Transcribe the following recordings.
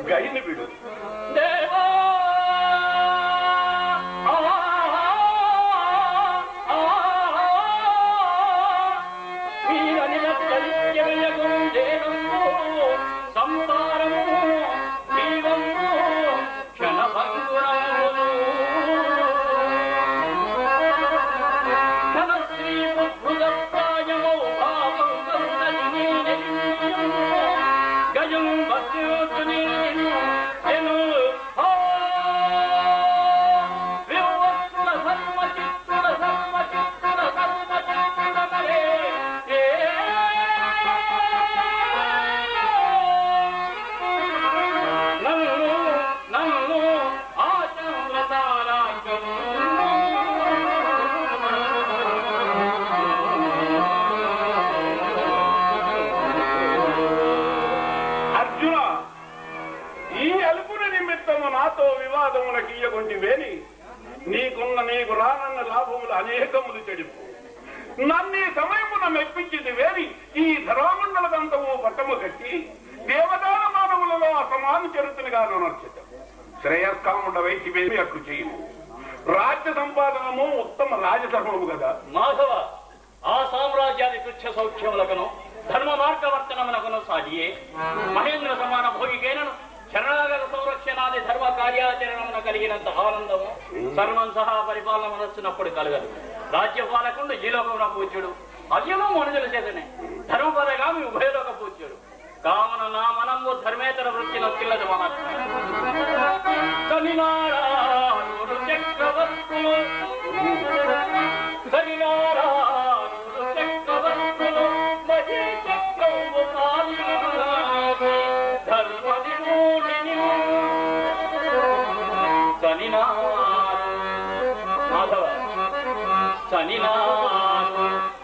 గైని విడు. నీకు రానన్న లాభములు అనేకములు చెడిపు. నన్ను ఈ సమయమున మెప్పించింది వేరి ఈ ధరామండలదంతము పట్టము కట్టి దేవదాన మానవులలో అసమాన చరిత్రగా నర్చట. శ్రేయస్కాముండ వైద్యమేమి అట్లు చేయము. రాజ్య సంపాదనము ఉత్తమ రాజధర్మము కదా. మాధవ, ఆ సామ్రాజ్యాది తుచ్చ సౌఖ్యములకును ధర్మ మార్గవర్తనమునకును సాధియే మహేంద్ర సమాన భోగికేనను శరణాగత సంరక్షణాది ధర్మ కార్యాచరణమున కలిగినంత ఆనందము సర్వం సహా పరిపాలన మనస్సునప్పుడు కలగదు. రాజ్యపాలకుండు ఈ లోకమున పూజ్యుడు, అయ్యను మనుజుల చేతనే ధర్మపదగామి ఉభయలోక పూజ్యుడు. కావున నా మనము ధర్మేతర వృత్తి నొక్కిల్లదు మన చక్రవర్తులు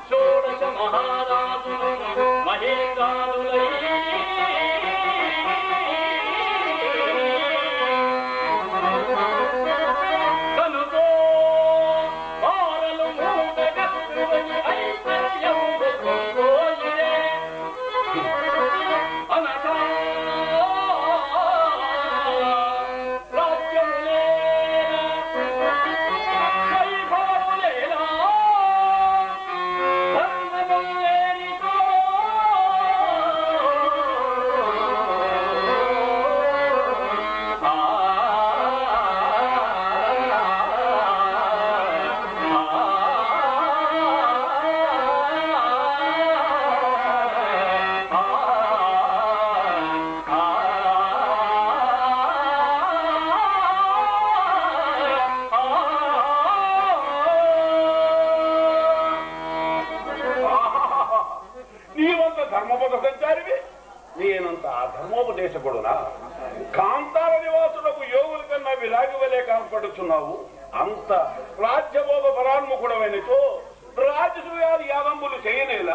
షోడశ మహారాజులు మహేకాదులై కనుకో బారలు మూటగత్తువని ఐశ్వర్యం పోయిరే అనగా ధర్మపద సంచారివి, నేనంత ధర్మోపదేశకుడునా? కాంతార నివాసులకు యోగుల కన్నా విరాగి వలె కనపడుచున్నావు. అంత రాజ్యభోగ పరాన్ముఖుడమైనచో రాజసూయాది యాగంబులు చేయనేల.